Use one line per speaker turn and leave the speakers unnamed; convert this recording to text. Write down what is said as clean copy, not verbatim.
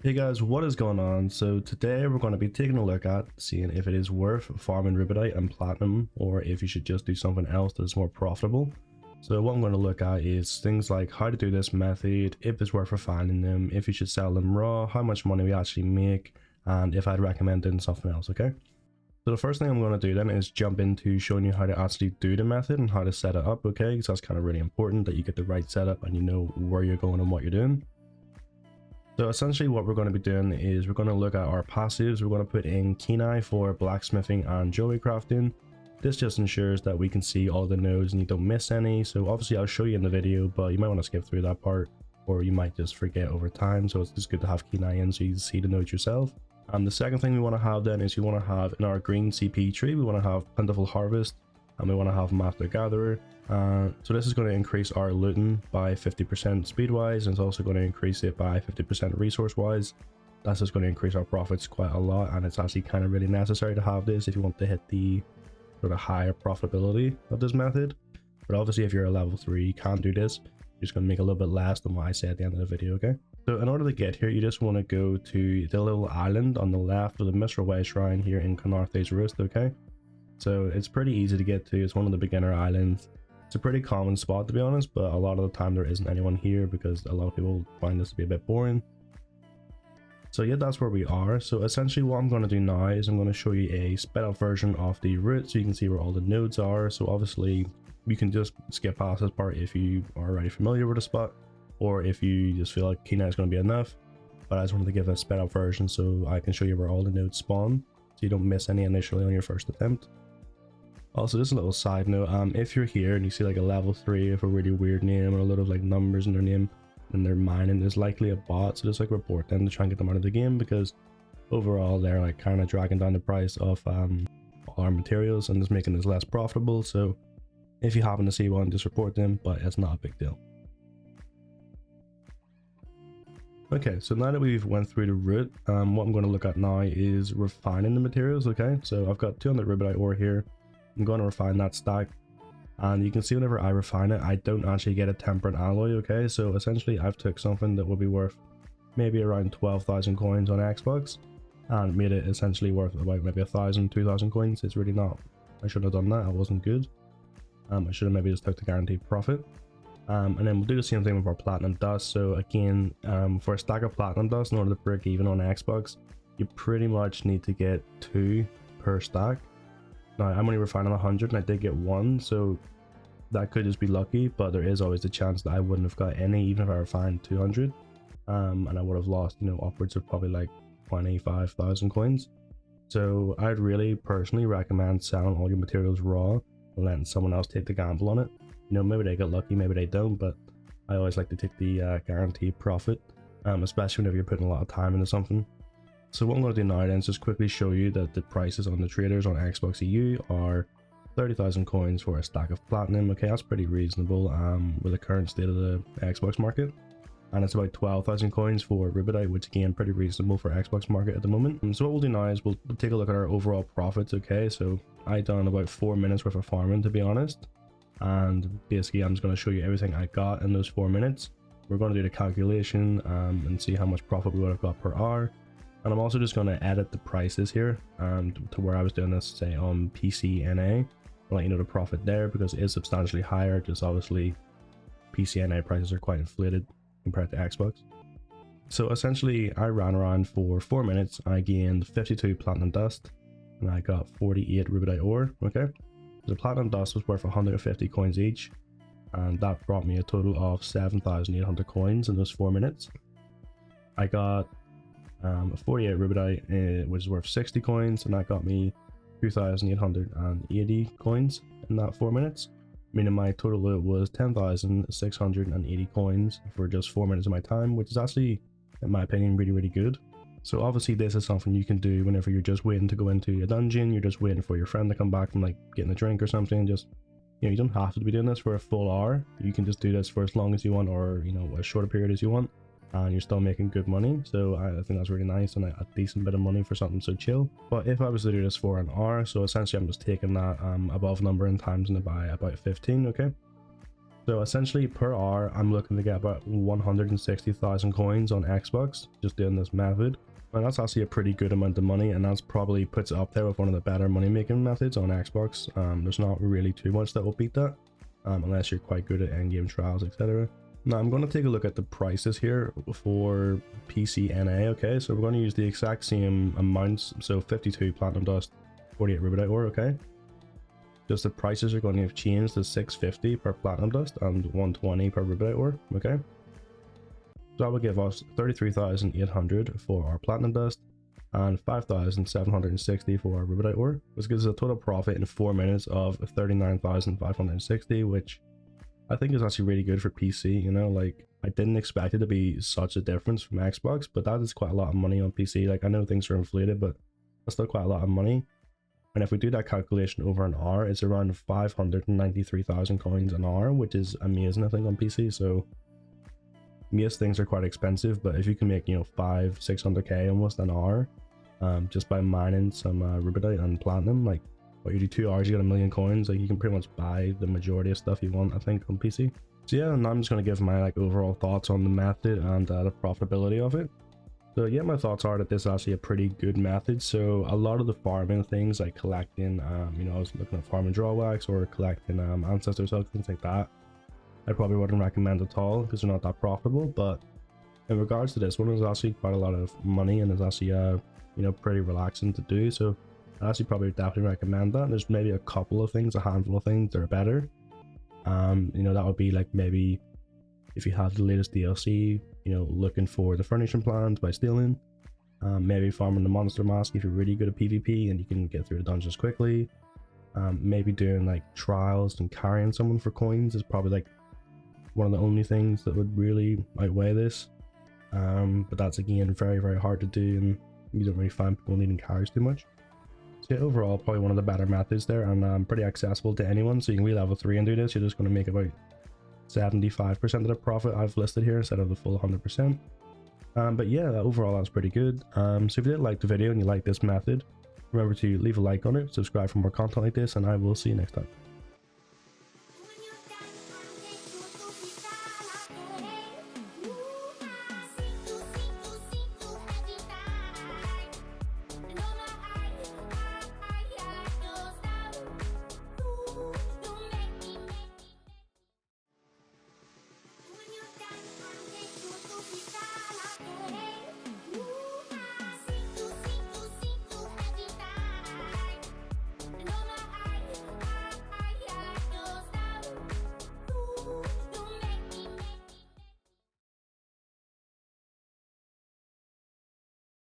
Hey guys, what is going on? So today we're going to be taking a look at seeing if it is worth farming rubidite and platinum or if you should just do something else that is more profitable. So what I'm going to look at is things like how to do this method, if it's worth refining them, if you should sell them raw, how much money we actually make, and if I'd recommend doing something else, okay? So the first thing I'm going to do then is jump into showing you how to actually do the method and how to set it up, okay? Because that's kind of really important that you get the right setup and you know where you're going and what you're doing. So essentially what we're going to be doing is we're going to look at our passives. We're going to put in Kenai for blacksmithing and jewelry crafting. This just ensures that we can see all the nodes and you don't miss any. So obviously I'll show you in the video, but you might want to skip through that part or you might just forget over time. So it's just good to have Kenai in so you can see the nodes yourself. And the second thing we want to have then is we want to have in our green CP tree, we want to have plentiful harvest and we want to have master gatherer. So this is going to increase our looting by 50% speed wise, and it's also going to increase it by 50% resource wise. That's just going to increase our profits quite a lot, and it's actually kind of really necessary to have this if you want to hit the sort of higher profitability of this method. But obviously if you're a level 3 you can't do this, you're just going to make a little bit less than what I said at the end of the video, okay? So in order to get here, you just want to go to the little island on the left of the Mr. Way Shrine here in Canarthe's Roost, okay? So it's pretty easy to get to. It's one of the beginner islands. It's a pretty common spot to be honest, but a lot of the time there isn't anyone here because a lot of people find this to be a bit boring. So yeah, that's where we are. So essentially what I'm going to do now is I'm going to show you a sped up version of the route so you can see where all the nodes are. So obviously you can just skip past this part if you are already familiar with the spot, or if you just feel like Kenai is going to be enough. But I just wanted to give a sped up version so I can show you where all the nodes spawn so you don't miss any initially on your first attempt. Also, just a little side note, if you're here and you see like a level 3 with a really weird name or a lot of like numbers in their name and they're mining, there's likely a bot, so just like report them to try and get them out of the game, because overall they're like kind of dragging down the price of all our materials and just making this less profitable. So if you happen to see one, just report them, but it's not a big deal. Okay, so now that we've went through the route, what I'm going to look at now is refining the materials, okay? So I've got 200 rubidite ore here. I'm going to refine that stack, and you can see whenever I refine it, I don't actually get a tempering alloy, okay? So essentially I've took something that would be worth maybe around 12,000 coins on Xbox and made it essentially worth about maybe 1,000, 2,000 coins. It's really not. I should have done that. I wasn't good. I should have maybe just took the guaranteed profit. And then we'll do the same thing with our platinum dust. So again, for a stack of platinum dust, in order to break even on Xbox, you pretty much need to get 2 per stack. Now I'm only refining 100 and I did get 1, so that could just be lucky, but there is always the chance that I wouldn't have got any even if I refined 200, and I would have lost, you know, upwards of probably like 25,000 coins. So I'd really personally recommend selling all your materials raw and letting someone else take the gamble on it. You know, maybe they get lucky, maybe they don't, but I always like to take the guaranteed profit, especially whenever you're putting a lot of time into something. So what I'm going to do now then is just quickly show you that the prices on the traders on Xbox EU are 30,000 coins for a stack of platinum. Okay, that's pretty reasonable with the current state of the Xbox market. And it's about 12,000 coins for rubidite, which again, pretty reasonable for Xbox market at the moment. And so what we'll do now is we'll take a look at our overall profits, okay? So I done about 4 minutes worth of farming, to be honest. And basically I'm just going to show you everything I got in those 4 minutes. We're going to do the calculation and see how much profit we would have got per hour. And I'm also just going to edit the prices here to where I was doing this, say on PCNA. I'll let you know the profit there because it is substantially higher. Just obviously PCNA prices are quite inflated compared to Xbox. So essentially I ran around for 4 minutes. I gained 52 platinum dust and I got 48 rubidite ore. Okay, the platinum dust was worth 150 coins each, and that brought me a total of 7,800 coins in those 4 minutes. I got 48 rubidite, which is worth 60 coins, and that got me 2,880 coins in that 4 minutes, meaning my total loot was 10,680 coins for just 4 minutes of my time, which is actually, in my opinion, really good. So obviously this is something you can do whenever you're just waiting to go into a dungeon, you're just waiting for your friend to come back from like getting a drink or something. Just, you know, you don't have to be doing this for a full hour. You can just do this for as long as you want, or, you know, as short a period as you want, and you're still making good money. So I think that's really nice and a decent bit of money for something so chill. But if I was to do this for an hour, so essentially I'm just taking that above number and times it by about 15, okay? So essentially per hour, I'm looking to get about 160,000 coins on Xbox, just doing this method. And that's actually a pretty good amount of money, and that's probably puts it up there with one of the better money making methods on Xbox. There's not really too much that will beat that, unless you're quite good at endgame trials, etc. Now I'm going to take a look at the prices here for PC NA. Okay, so we're going to use the exact same amounts, so 52 platinum dust, 48 rubidite ore. Okay, just the prices are going to have changed to 650 per platinum dust and 120 per rubidite ore. Okay, so that will give us 33,800 for our platinum dust and 5,760 for our rubidite ore, which gives us a total profit in 4 minutes of 39,560, which I think is actually really good for PC. You know, like I didn't expect it to be such a difference from Xbox, but that is quite a lot of money on PC. Like I know things are inflated, but that's still quite a lot of money. And if we do that calculation over an hour, it's around 593,000 coins an hour, which is amazing, I think, on PC. So yes, things are quite expensive, but if you can make, you know, 500-600k almost an hour, just by mining some rubidite and platinum, like what you do 2 hours, you get 1,000,000 coins. Like you can pretty much buy the majority of stuff you want, I think, on PC. So yeah, and I'm just going to give my like overall thoughts on the method and the profitability of it. So yeah, my thoughts are that this is actually a pretty good method. So a lot of the farming things like collecting, you know, I was looking at farming drawbacks or collecting ancestor hugs, things like that, I probably wouldn't recommend at all because they're not that profitable. But in regards to this one, there's actually quite a lot of money and it's actually you know, pretty relaxing to do. So I actually probably definitely recommend that. There's maybe a couple of things, a handful of things that are better. You know, that would be like maybe if you have the latest DLC, you know, looking for the furnishing plans by stealing, maybe farming the monster mask if you're really good at PvP and you can get through the dungeons quickly. Maybe doing like trials and carrying someone for coins is probably like one of the only things that would really outweigh this. But that's again very, very hard to do, and you don't really find people needing carries too much. So yeah, overall probably one of the better methods there, and pretty accessible to anyone. So you can be level 3 and do this. You're just going to make about 75% of the profit I've listed here instead of the full 100%. But yeah, overall that's pretty good. So if you did like the video and you like this method, remember to leave a like on it, subscribe for more content like this, and I will see you next time.